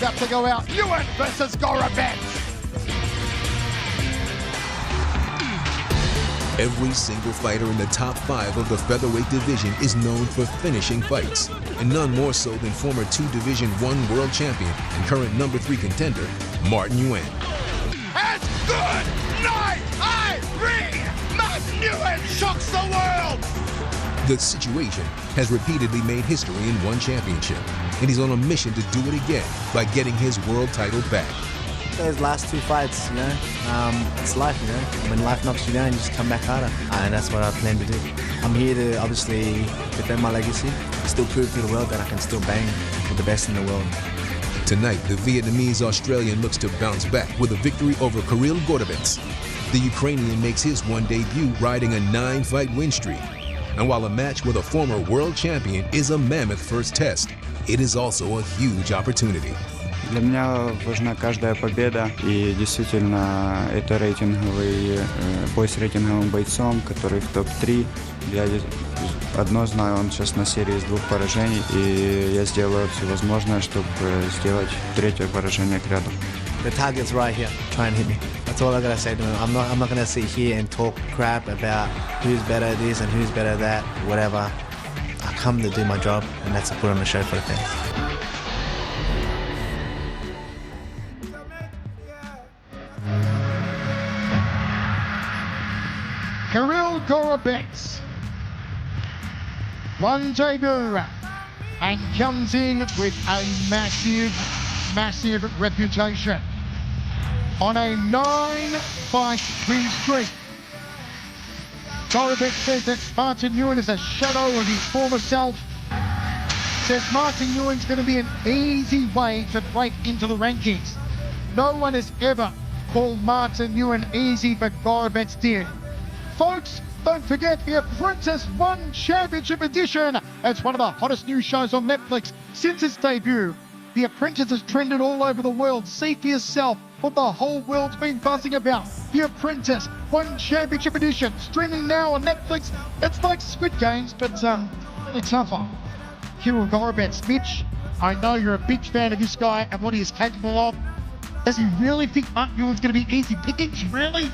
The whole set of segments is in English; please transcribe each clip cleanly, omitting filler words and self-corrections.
about to go out. Nguyễn versus Gorobets. Every single fighter in the top 5 of the featherweight division is known for finishing fights, and none more so than former 2 Division I world champion and current number 3 contender, Martin Nguyễn. As good night, I ring! Martin Nguyễn shocks the world! The situation has repeatedly made history in one championship, and he's on a mission to do it again by getting his world title back. Those last 2 fights, it's life, When life knocks you down, you just come back harder. And that's what I plan to do. I'm here to obviously defend my legacy, still prove to the world that I can still bang with the best in the world. Tonight, the Vietnamese-Australian looks to bounce back with a victory over Kirill Gorobets. The Ukrainian makes his one debut riding a 9-fight win streak. And while a match with a former world champion is a mammoth first test, it is also a huge opportunity. Для меня важна каждая победа, и действительно это рейтинговый бой с рейтинговым бойцом, который в топ-3. Я одно знаю, он сейчас на серии из 2 поражений, и я сделаю все возможное, чтобы сделать 3-е поражение к ряду. The target's right here. Try and hit me. That's all I gotta say to him. I'm not gonna sit here and talk crap about who's better at this and who's better at that, whatever. I come to do my job, and that's to put on the show for the fans. Kirill Gorobets won debut and comes in with a massive reputation on a 9-fight win streak. Gorobets says that Martin Nguyễn is a shadow of his former self. Says Martin Nguyễn going to be an easy way to break into the rankings. No one has ever called Martin Nguyễn easy, but Gorobets did. Folks, don't forget The Apprentice One Championship Edition. It's one of the hottest new shows on Netflix since its debut. The Apprentice has trended all over the world. See for yourself what the whole world's been buzzing about. The Apprentice One Championship Edition, streaming now on Netflix. It's like Squid Games, but really tougher. Kirill Gorobets. Mitch, I know you're a big fan of this guy and what he is capable of. Does he really think Martin Nguyễn is going to be easy pickings? Really?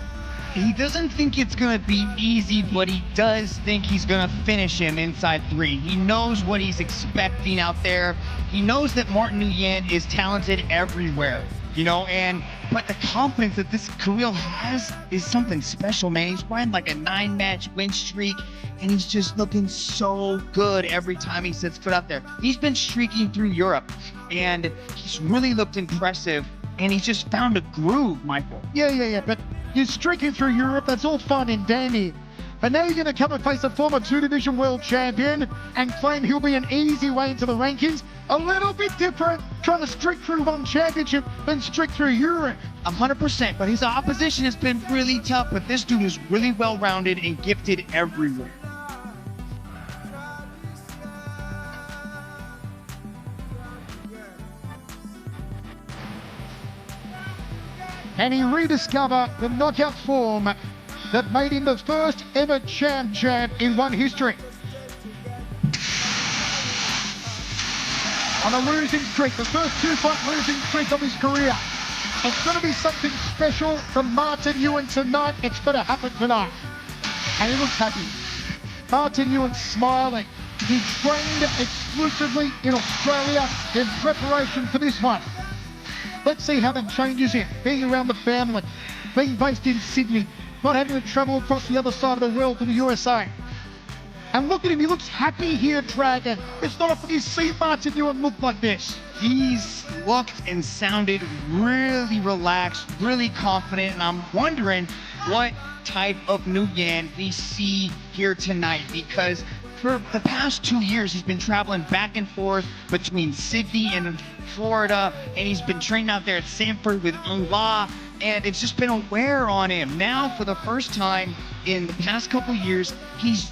He doesn't think it's going to be easy, but he does think he's going to finish him inside 3. He knows what he's expecting out there. He knows that Martin Nguyễn is talented everywhere, but the confidence that this Kirill has is something special, man. He's riding like a 9-match win streak, and he's just looking so good every time he sets foot out there. He's been streaking through Europe, and he's really looked impressive, and he's just found a groove, Michael. Yeah, but you're streaking through Europe, that's all fun and dandy. But now you're going to come and face a former 2 Division world champion and claim he'll be an easy way into the rankings. A little bit different, trying to streak through one championship than streak through Europe. 100%, but his opposition has been really tough, but this dude is really well-rounded and gifted everywhere. And he rediscovered the knockout form that made him the first ever champ in one history. On a losing streak, the first 2-fight losing streak of his career. It's going to be something special from Martin Nguyễn tonight. It's going to happen tonight. And he looks happy. Martin Nguyễn smiling. He trained exclusively in Australia in preparation for this one. Let's see how that changes him, being around the family, being based in Sydney, not having to travel across the other side of the world to the USA. And look at him, he looks happy here, Dragon. It's not often you see Martin Nguyễn look like this. He's looked and sounded really relaxed, really confident, and I'm wondering what type of Nguyễn we see here tonight, because for the past 2 years, he's been traveling back and forth between Sydney and Florida, and he's been training out there at Sanford with La, and it's just been a wear on him. Now, for the first time in the past couple years, he's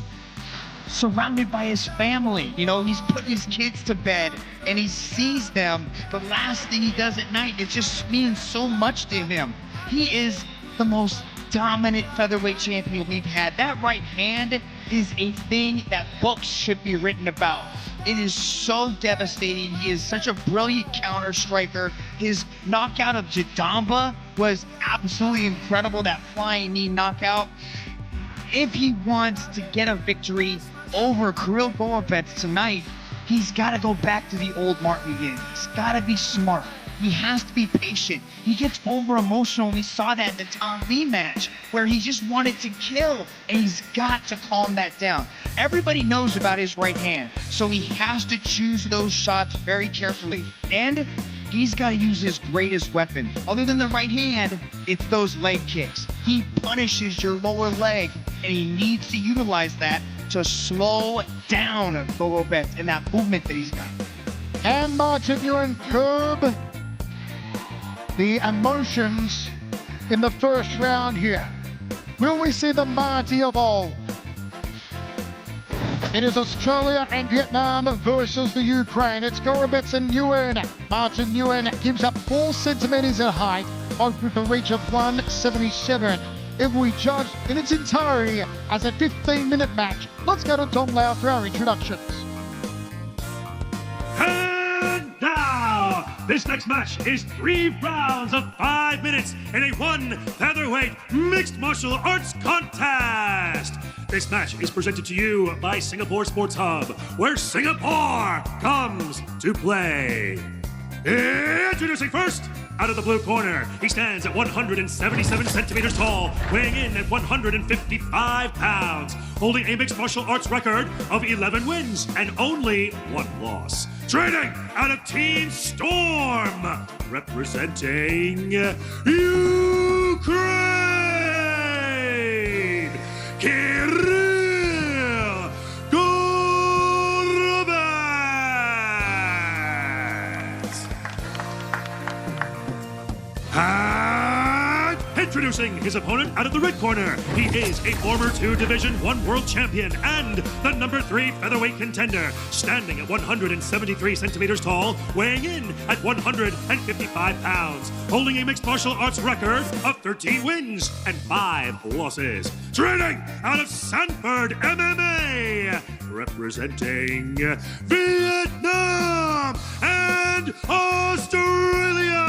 surrounded by his family. He's putting his kids to bed, and he sees them. The last thing he does at night, it just means so much to him. He is the most dominant featherweight champion we've had. That right hand is a thing that books should be written about. It is so devastating. He is such a brilliant counter striker. His knockout of Jadamba was absolutely incredible, that flying knee knockout. If he wants to get a victory over Kirill Gorobets tonight, he's got to go back to the old Martin again. He's got to be smart. He has to be patient. He gets over emotional. We saw that in the Tom Lee match where he just wanted to kill, and he's got to calm that down. Everybody knows about his right hand, so he has to choose those shots very carefully. And he's got to use his greatest weapon. Other than the right hand, it's those leg kicks. He punishes your lower leg, and he needs to utilize that to slow down Gorobets and that movement that he's got. And Martin Nguyen curb the emotions in the first round here. Will we see the Marty of old? It is Australia and Vietnam versus the Ukraine. It's Gorobets and Nguyen. Martin Nguyen gives up 4 centimeters in height, both with a reach of 177. If we judge in its entirety as a 15-minute match, let's go to Tom Lau for our introductions. And now, this next match is 3 rounds of 5 minutes in a 1 featherweight mixed martial arts contest. This match is presented to you by Singapore Sports Hub, where Singapore comes to play. Introducing first, out of the blue corner, he stands at 177 centimeters tall, weighing in at 155 pounds, holding a mixed martial arts record of 11 wins and only 1 loss. Training out of Team Storm, representing Ukraine, Kirill Gorobets. And introducing his opponent out of the red corner, he is a former 2 Division I world champion and the number 3 featherweight contender, standing at 173 centimeters tall, weighing in at 155 pounds, holding a mixed martial arts record of 13 wins and 5 losses. Training out of Sanford MMA, representing Vietnam and Australia,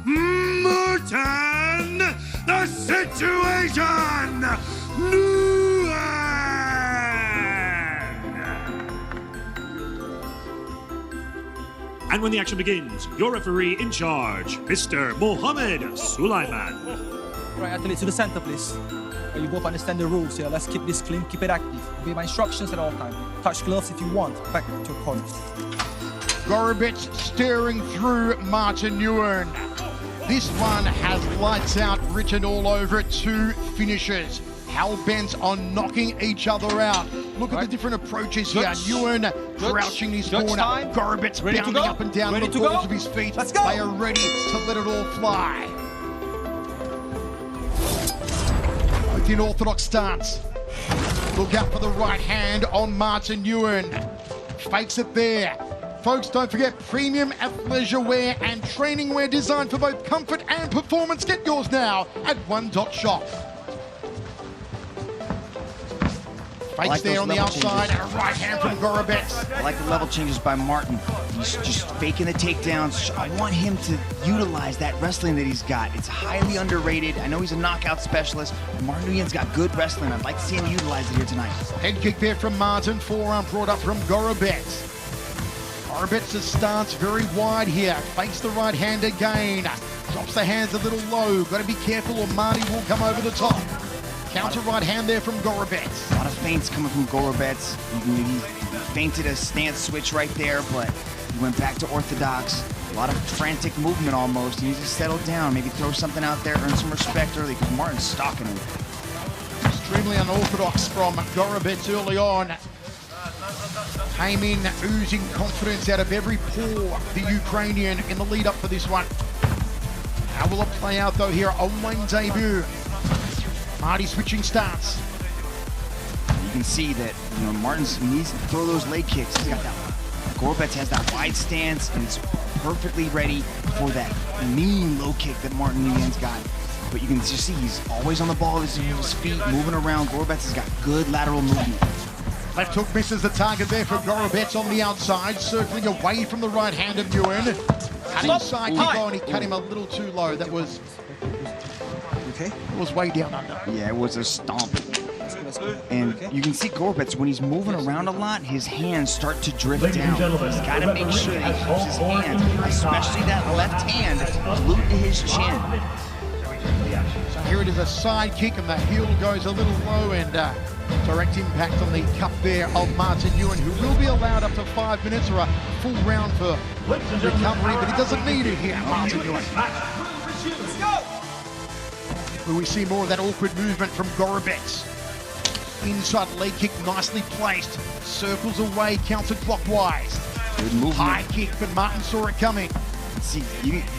Martin, the Situation Nguyen. And when the action begins, your referee in charge, Mr. Mohammed Sulaiman. Right, athletes to the center, please. You both understand the rules here. Let's keep this clean, keep it active. Obey my instructions at all times. Touch gloves if you want. Back to your corners. Gorobets staring through Martin Nguyen. This one has lights out written all over it. 2 finishers. Hell-bent on knocking each other out. Look at the different approaches here. Nguyen crouching in his corner. Gorobets bounding up and down on the balls of his feet. Let's go. They are ready to let it all fly. Both in orthodox stance. Look out for the right hand on Martin Nguyen. Fakes it there. Folks, don't forget premium athleisure wear and training wear designed for both comfort and performance. Get yours now at One.shop. Fakes there on the outside and a right hand from Gorobets. I like the level changes by Martin. He's just faking the takedowns. I want him to utilize that wrestling that he's got. It's highly underrated. I know he's a knockout specialist. Martin Nguyen's got good wrestling. I'd like to see him utilize it here tonight. Head kick there from Martin. Forearm brought up from Gorobets. Gorobets' stance very wide here. Fakes the right hand again. Drops the hands a little low. Got to be careful or Marty will come over the top. Counter right hand there from Gorobets. A lot of feints coming from Gorobets. He feinted a stance switch right there, but he went back to orthodox. A lot of frantic movement almost. He needs to settle down, maybe throw something out there, earn some respect early, because Martin's stalking him. Extremely unorthodox from Gorobets early on. Came in oozing confidence out of every pore, the Ukrainian, in the lead up for this one. How will it play out though here on Wayne's debut? Marty switching stance. You can see that, you know, Martin's needs to throw those leg kicks. He's got that. Gorobets has that wide stance and is perfectly ready for that mean low kick that Martin Nguyen's got. but you can just see he's always on the ball with his feet, moving around. Gorobets has got good lateral movement. Left hook misses the target there for Gorobets on the outside, circling away from the right hand of Nguyen. Cutting side kick on, he cut him a little too low. That was way down under. Yeah, it was a stomp. And you can see Gorobets, when he's moving around a lot, his hands start to drift down. He's got to make sure that he keeps his hands, especially that left hand, glued to his chin. So here it is, a side kick, and the heel goes a little low, and direct impact on the cup there of Martin Nguyen, who will be allowed up to 5 minutes or a full round for recovery, but he doesn't need it here, Martin Nguyen. Let's go! Where we see more of that awkward movement from Gorobets. Inside leg kick, nicely placed. Circles away, counterclockwise. Good movement. High kick, but Martin saw it coming. See,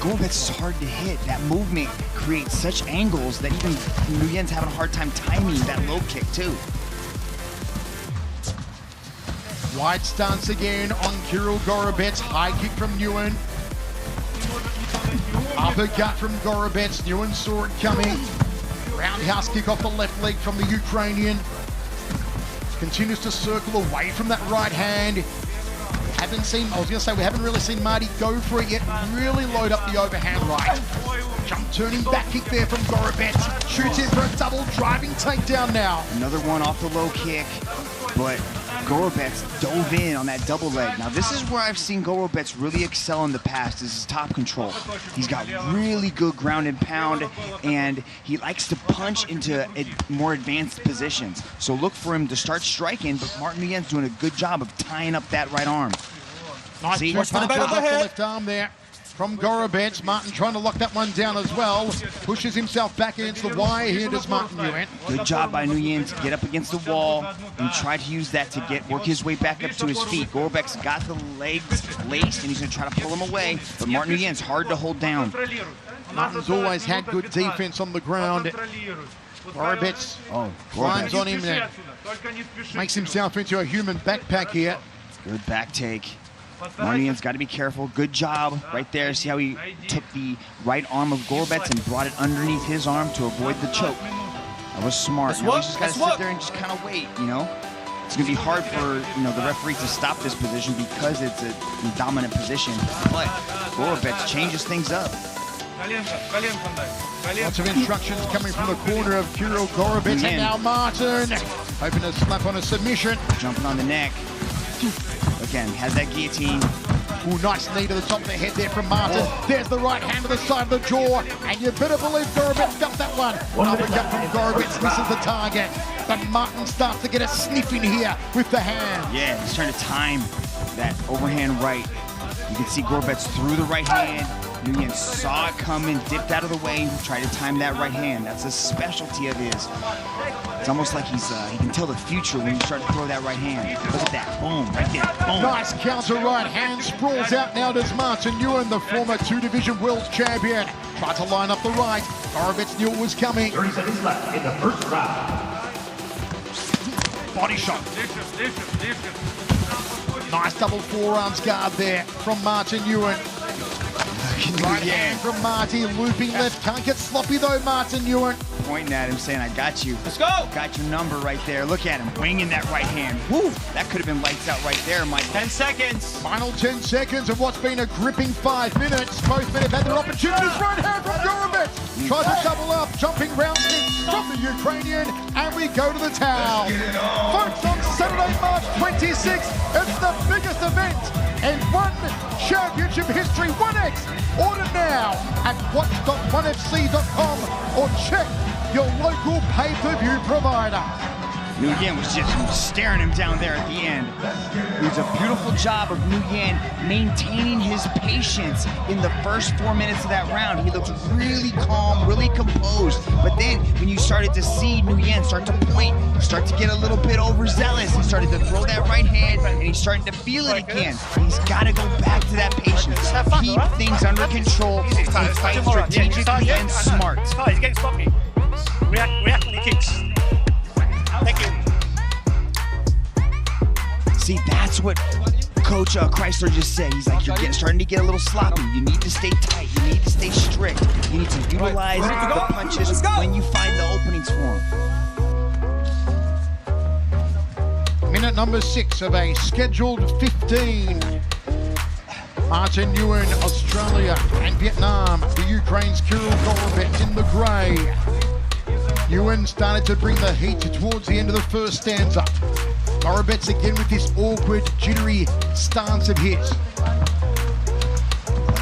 Gorobets is hard to hit. That movement creates such angles that even Nguyen's having a hard time timing that low kick too. Wide stance again on Kirill Gorobets. High kick from Nguyen. Uppercut from Gorobets. Nguyen saw it coming. Roundhouse kick off the left leg from the Ukrainian. Continues to circle away from that right hand. We haven't really seen Marty go for it yet. Really load up the overhand right. Jump turning back kick there from Gorobets. Shoots in for a double driving takedown now. Another one off the low kick, but Gorobets dove in on that double leg. Now this is where I've seen Gorobets really excel in the past, is his top control. He's got really good ground and pound, and he likes to punch into more advanced positions. So look for him to start striking, but Martin Nguyen's doing a good job of tying up that right arm. Nice See, punch off the left arm there from Gorobets. Martin trying to lock that one down as well. Pushes himself back against the wire here, does Martin Nguyen. Good job by Nguyen to get up against the wall and try to use that to work his way back up to his feet. Gorobets got the legs laced, and he's going to try to pull him away, but Martin Nguyen's hard to hold down. Martin's always had good defense on the ground. Gorobets climbs on him and makes himself into a human backpack here. Good back take. Martin's got to be careful. Good job right there. See how he took the right arm of Gorobets and brought it underneath his arm to avoid the choke. That was smart. Now he's just got to sit there and just kind of wait, you know. It's going to be hard for, the referee to stop this position because it's a dominant position. But Gorobets changes things up. Lots of instructions coming from the corner of Kirill Gorobets. And now Martin hoping to slap on a submission. Jumping on the neck. Again, has that guillotine. Ooh, nice knee to the top of the head there from Martin. There's the right hand to the side of the jaw. And you better believe Gorobets got that one. Uppercut from Gorobets misses the target. But Martin starts to get a sniff in here with the hand. Yeah, he's trying to time that overhand right. You can see Gorobets through the right hand. Nguyen saw it coming, dipped out of the way, tried to time that right hand. That's a specialty of his. It's almost like he can tell the future when you start to throw that right hand. Look at that, boom, right there, boom. Nice counter right hand, sprawls out now does Martin Nguyen, the former 2-division world champion. Tried to line up the right, Gorobets knew it was coming. 30 seconds left in the first round. Body shot. Nice double forearms guard there from Martin Nguyen. Right hand from Marty, looping left. Can't get sloppy though, Martin Nguyen. Pointing at him, saying, I got you. Let's go! Got your number right there. Look at him, winging that right hand. Woo! That could have been lights out right there, Mike. 10 seconds. Final 10 seconds of what's been a gripping 5 minutes. Both men have had their opportunities. Right hand from Gorobets. Tries to double up, jumping round kick from the Ukrainian, and we go to the towel. Folks, on Saturday, March 26th, it's the biggest event in one championship history, 1X. Order now at watch.1fc.com or check your local pay-per-view provider. Nguyen was just staring him down there at the end. It was a beautiful job of Nguyen maintaining his patience in the first 4 minutes of that round. He looked really calm, really composed. But then when you started to see Nguyen start to point, start to get a little bit overzealous, he started to throw that right hand and he's starting to feel it again. He's got to go back to that patience. Keep things under control and fight strategically and smart. He's getting sloppy. React when he kicks. Thank you. See, that's what Coach Chrysler just said. He's like, you're starting to get a little sloppy. You need to stay tight. You need to stay strict. You need to utilize the punches when you find the openings for them. Minute number 6 of a scheduled 15. Martin Nguyen, Australia, and Vietnam. The Ukraine's Kirill Gorobets in the grey. Nguyen started to bring the heat towards the end of the first stanza. Gorobets again with this awkward, jittery stance of his.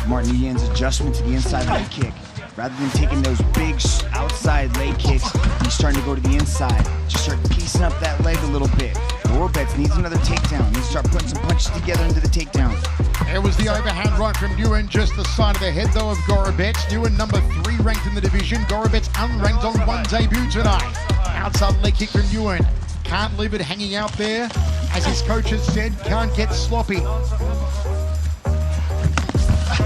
Martin Nguyen's adjustment to the inside leg kick. Rather than taking those big outside leg kicks, he's starting to go to the inside. Just start piecing up that leg a little bit. Gorobets needs another takedown. Needs to start putting some punches together into the takedown. There was the overhand right from Nguyen, just the side of the head though of Gorobets. Nguyen number 3 ranked in the division. Gorobets unranked on 1 debut tonight. Outside leg kick from Nguyen. Can't leave it hanging out there. As his coach has said, can't get sloppy.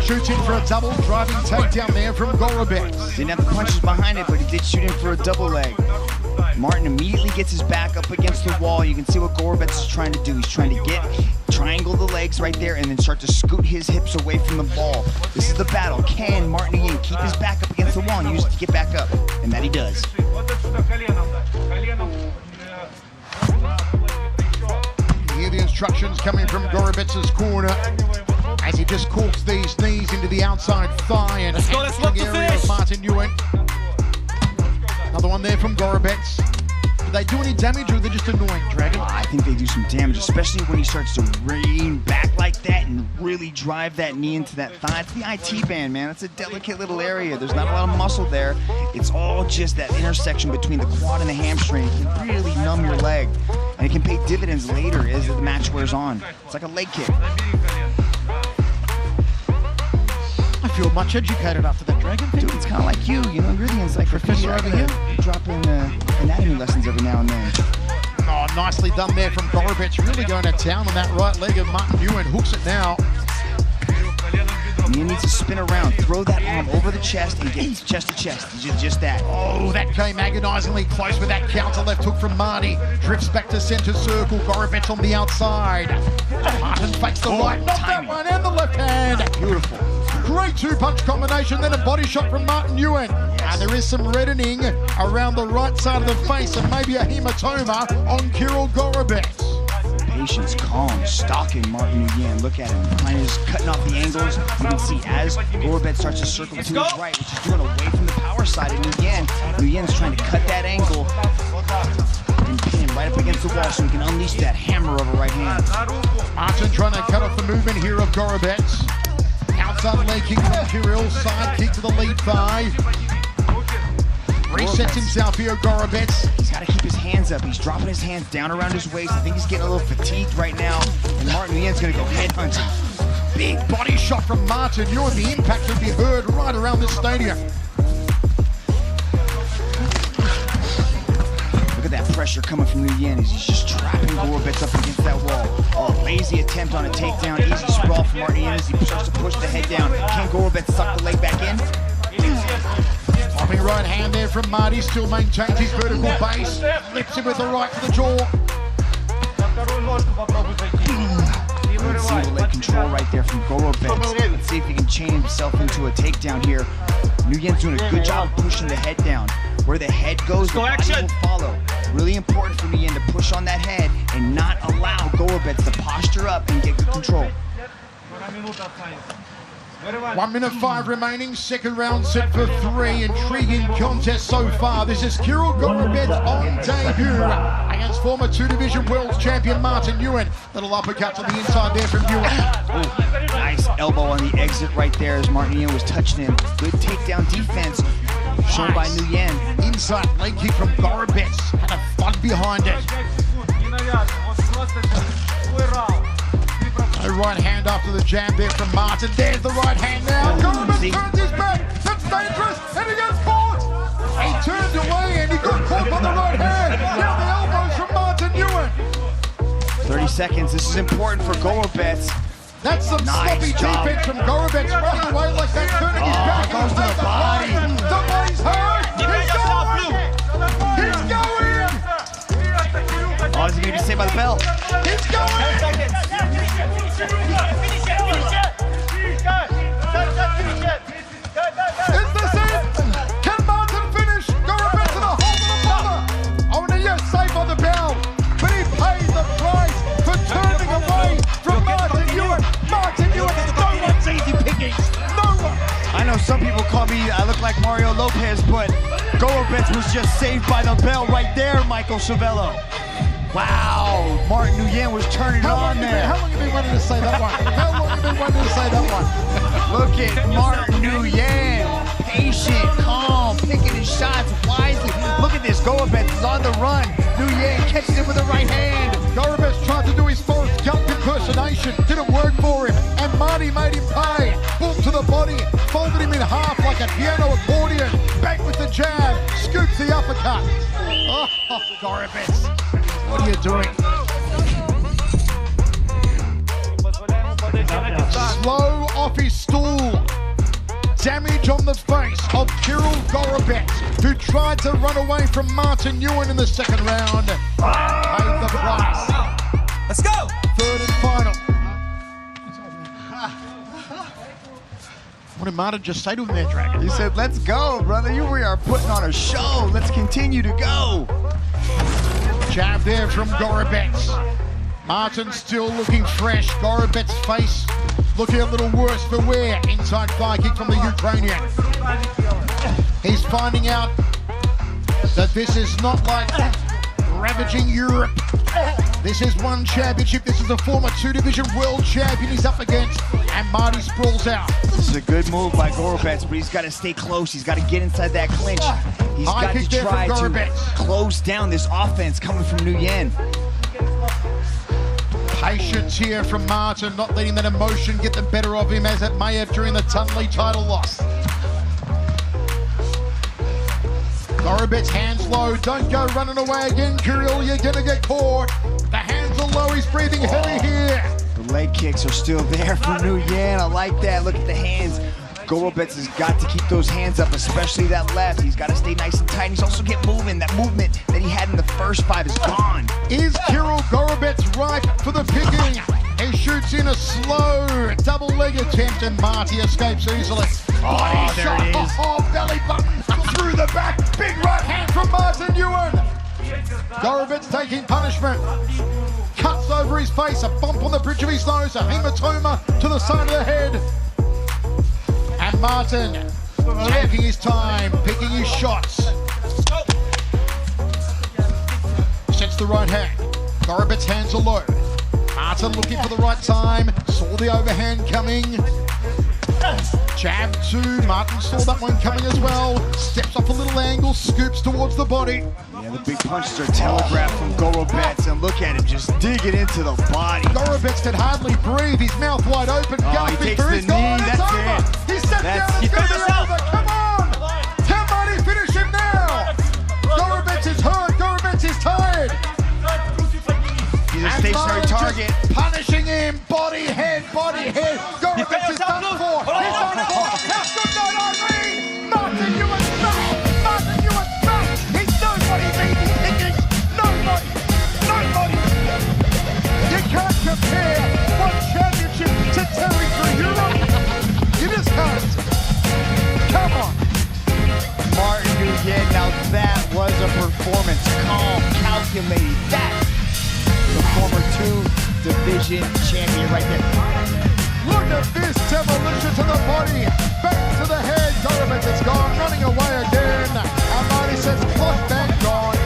Shoots in for a double driving takedown there from Gorobets. Didn't have the punches behind it, but he did shoot in for a double leg. Martin immediately gets his back up against the wall. You can see what Gorobets is trying to do. He's trying to triangle the legs right there and then start to scoot his hips away from the ball. This is the battle. Can Martin Nguyen keep his back up against the wall and use it to get back up? And that he does. You hear the instructions coming from Gorobets' corner as he just corks these knees into the outside thigh and hamstring area of Martin Nguyen. Another one there from Gorobets. Do they do any damage or are they just annoying, Dragon? I think they do some damage, especially when he starts to lean back like that and really drive that knee into that thigh. It's the IT band, man. It's a delicate little area. There's not a lot of muscle there. It's all just that intersection between the quad and the hamstring. It can really numb your leg, and it can pay dividends later as the match wears on. It's like a leg kick. I feel much educated after that, Dragon. Dude, it's kind of like you know, you're the encyclopedia over here. Drop in anatomy lessons every now and then. Oh, nicely done there from Gorobets. Really going to town on that right leg of Martin Nguyen. Hooks it now. Nguyen needs to spin around, throw that arm over the chest and get chest to chest. Just that. Oh, that came agonizingly close with that counter left hook from Marty. Drifts back to center circle. Gorobets on the outside. Martin fakes the right. Not that one and the left hand. Beautiful. Great 2-punch combination, then a body shot from Martin Nguyen. And there is some reddening around the right side of the face and maybe a hematoma on Kirill Gorobets. Patience, calm, stalking Martin Nguyen. Look at him, kind of just cutting off the angles. You can see as Gorobets starts to circle to his right, which is doing away from the power side of Nguyen. Nguyen's trying to cut that angle and pin him right up against the wall so he can unleash that hammer of a right hand. Martin trying to cut off the movement here of Gorobets. Outside leg kick from Kirill, side kick to the lead thigh. Resets himself here, Gorobets. He's got to keep his hands up. He's dropping his hands down around his waist. I think he's getting a little fatigued right now. And Martin Nguyen's going to go head hunting. Big body shot from Martin Nguyen. The impact can be heard right around this stadium. Look at that pressure coming from Nguyen as he's just trapping Gorobets up against that wall. Oh, lazy attempt on a takedown. Easy sprawl from Martin Nguyen as he starts to push the head down. Can Gorobets suck the leg back in? Popping right hand there from Marty, still maintains his vertical base. Lifts him with the right to the jaw. Good single leg control right there from Gorobets. Let's see if he can chain himself into a takedown here. Nguyen's doing a good job pushing the head down. Where the head goes, the body will follow. Really important for Nguyen to push on that head and not allow Gorobets to posture up and get good control. 1 minute 5 remaining, second round set for 3. Intriguing contest so far. This is Kirill Gorobets on debut against former 2-division world champion Martin Nguyen. Little uppercut to the inside there from Nguyen. Ooh, nice elbow on the exit right there as Martin Nguyen was touching him. Good takedown defense shown by Nguyen. Inside leg kick from Gorobets. Had a fun behind it. A right hand after the jab there from Martin. There's the right hand now. Gorobets turns his back. That's dangerous. And he gets caught. He turned away and he got caught by the right hand. Now the elbows from Martin Nguyen. 30 seconds. This is important for Gorobets. That's some sloppy defense from Gorobets running away like that, turning his back. Goes to the body. The body's hurt. He's going. Oh, is he going to be saved by the bell? He's going. know some people call me, I look like Mario Lopez, but Gorobets was just saved by the bell right there, Michael Chavello. Wow, Martin Nguyen was turning it on there. How long have you been wanting to say that one? How long have you been wanting to say that one? Look at Martin Nguyen, patient, calm, picking his shots wisely. Look at this, Gorobets is on the run. Nguyen catches it with the right hand. Gorobets tried to do his Forrest Gump impersonation, didn't work for him, and Marty made him pay. Boom to the body, folded him in half like a piano accordion, back with the jab, scoops the uppercut. Oh, Gorobets, what are you doing? Slow off his stool. Damage on the face of Kirill Gorobets, who tried to run away from Martin Nguyen in the second round. Paid the price. Let's go! Third and final. What did Martin just say to him there, Dragon? He said, let's go, brother. We are putting on a show. Let's continue to go. Jab there from Gorobets. Martin still looking fresh. Gorobets' face looking a little worse for wear. Inside thigh kick from the Ukrainian. He's finding out that this is not like ravaging Europe. This is one championship. This is a former 2-division world champion he's up against, and Marty sprawls out. This is a good move by Gorobets, but he's got to stay close. He's got to get inside that clinch. He's High got kick to there try from to Gorobets. close down this offense coming from Nguyen. Patience here from Martin, not letting that emotion get the better of him as it may have during the Tunley title loss. Gorobets hands low, don't go running away again, Kirill, you're gonna get caught. The hands are low, he's breathing heavy here. The leg kicks are still there for Nguyen. I like that. Look at the hands. Gorobets has got to keep those hands up, especially that left. He's got to stay nice and tight. He's also get moving. That movement that he had in the first fight is gone. Is Kirill Gorobets ripe for the picking? He shoots in a slow double leg attempt and Marty escapes easily. Oh, there shot. it is. Oh, belly button through the back. Big right hand from Martin Nguyen. Gorobets taking punishment. Cuts over his face, a bump on the bridge of his nose, a hematoma to the side of the head. And Martin taking his time, picking his shots. Sets the right hand. Gorobets' hands are low. Martin looking for the right time. Saw the overhand coming. Jab two. Martin saw that one coming as well. Steps off a little angle, scoops towards the body. Yeah, the big punches are telegraphed from Gorobets, and look at him just digging into the body. Gorobets can hardly breathe. His mouth wide open. He takes the knee. That's it. He stepped down. It's going to be over. Come on. Can Marty finish him now? Gorobets is hurt. Gorobets is tired. He's a stationary target. Punishing him. Body, head, body, head. Gorobets is done for. He's done for. That's good night, Irene. Martin Nguyen's back. Martin Nguyen's back. He's nobody beating pickings. Nobody. Nobody. You can't compare one championship to Terry through Europe. You just can't. Come on. Martin Nguyen, now that was a performance. Calm, calculated. That the former 2-division champion right there. Look at this demolition to the body. Back to the head. Gorobets is gone, running away again. And Marty says, clock back, gone.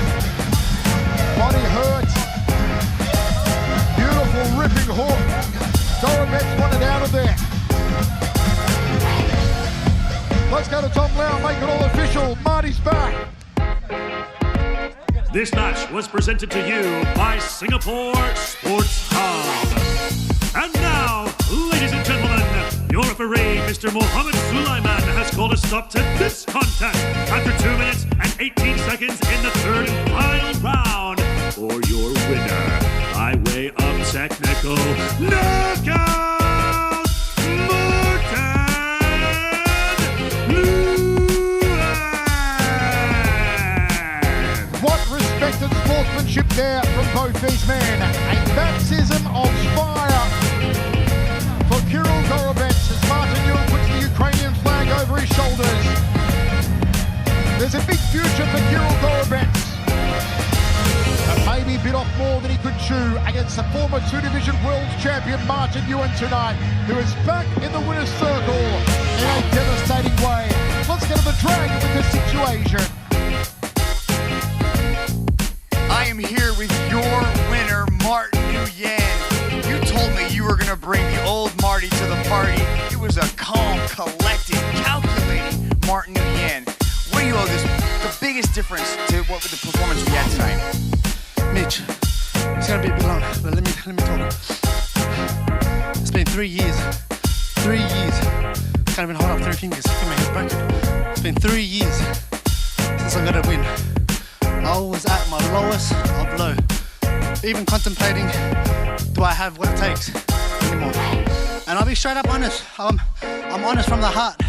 Body hurt. Beautiful ripping hook. Gorobets wanted out of there. Let's go to Tom Lau, make it all official. Marty's back. This match was presented to you by Singapore Sports Hub. And now, ladies and gentlemen, your referee, Mr. Mohammed Sulaiman, has called a stop to this contest after 2 minutes and 18 seconds in the third and final round for your winner by way of technical knockout, What respected sportsmanship there from both these men. A baptism of fire for Kirill Gorobets as Martin Nguyen puts the Ukrainian flag over his shoulders. There's a big future for Kirill Gorobets. But maybe bit off more than he could chew against the former 2-division world champion Martin Nguyen tonight, who is back in the winner's circle in a devastating way. Let's get to the dragon with the situation. I am here with your winner, Martin Nguyen. You told me you were going to bring the old Marty to the party. It was a calm, collected, calculating Martin Nguyen. What do you owe this, the biggest difference to what with the performance we had tonight? Mitch, it's going to be a bit long, but let me talk. It's been 3 years. 3 years. Can't even hold up 3 fingers. I think my head's broken. It's been 3 years since I got a win. I was at my lowest of low. Even contemplating, do I have what it takes anymore? And I'll be straight up honest. I'm honest from the heart.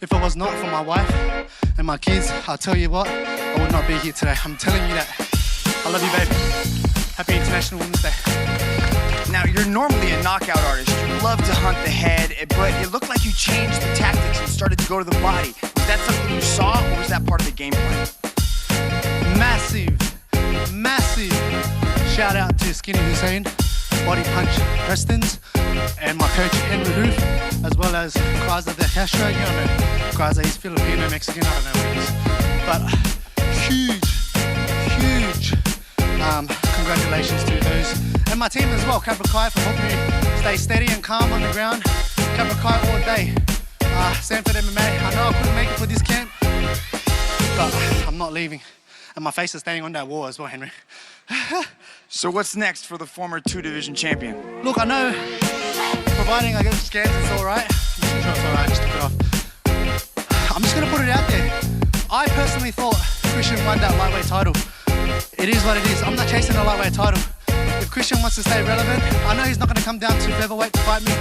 If it was not for my wife and my kids, I'll tell you what, I would not be here today. I'm telling you that. I love you, babe. Happy International Women's Day. Now, you're normally a knockout artist. You love to hunt the head, but it looked like you changed the tactics and started to go to the body. Was that something you saw, or was that part of the game plan? Massive shout out to Skinny Hussein, Body Punch Prestons, and my coach Henry Roof, as well as Graza de Castro. You don't know Graza, he's Filipino, Mexican, I don't know where he is. But huge congratulations to those. And my team as well, Cabra Kai, for helping me stay steady and calm on the ground. Cabra Kai all day. Sanford MMA, I know I couldn't make it for this camp, but I'm not leaving. And my face is staying on that wall as well, Henry. So what's next for the former 2-division champion? Look, I know, providing I get scans, it's all right. I'm sure it's all right, just took it off. I'm just going to put it out there. I personally thought Christian won that lightweight title. It is what it is. I'm not chasing a lightweight title. If Christian wants to stay relevant, I know he's not going to come down to featherweight to fight me.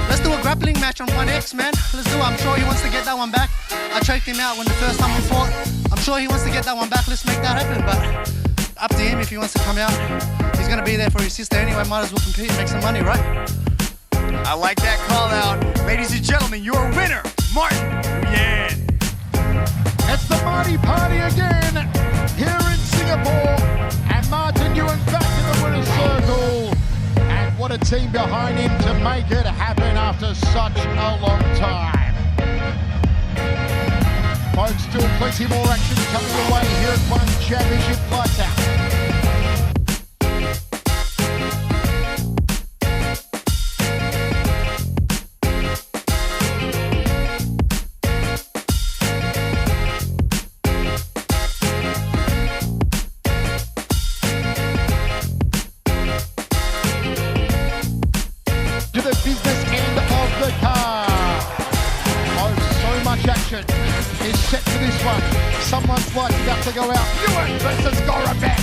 Let's do a grappling match on 1X, man. Let's do it. I'm sure he wants to get that one back. I choked him out when the first time we fought. I'm sure he wants to get that one back. Let's make that happen. But up to him if he wants to come out. He's going to be there for his sister anyway. Might as well compete and make some money, right? I like that call out. Ladies and gentlemen, your winner, Martin Nguyen. It's the Marty Party again here in Singapore. And Martin Nguyen back in the winner's circle. And what a team behind him to make it happen after such a long time. Folks, still plenty more action coming your way here at One Championship Lights Out. To the business end of the card. Oh, so much action is set for this one. Someone's flight's about to go out. Ewan versus Gorabek.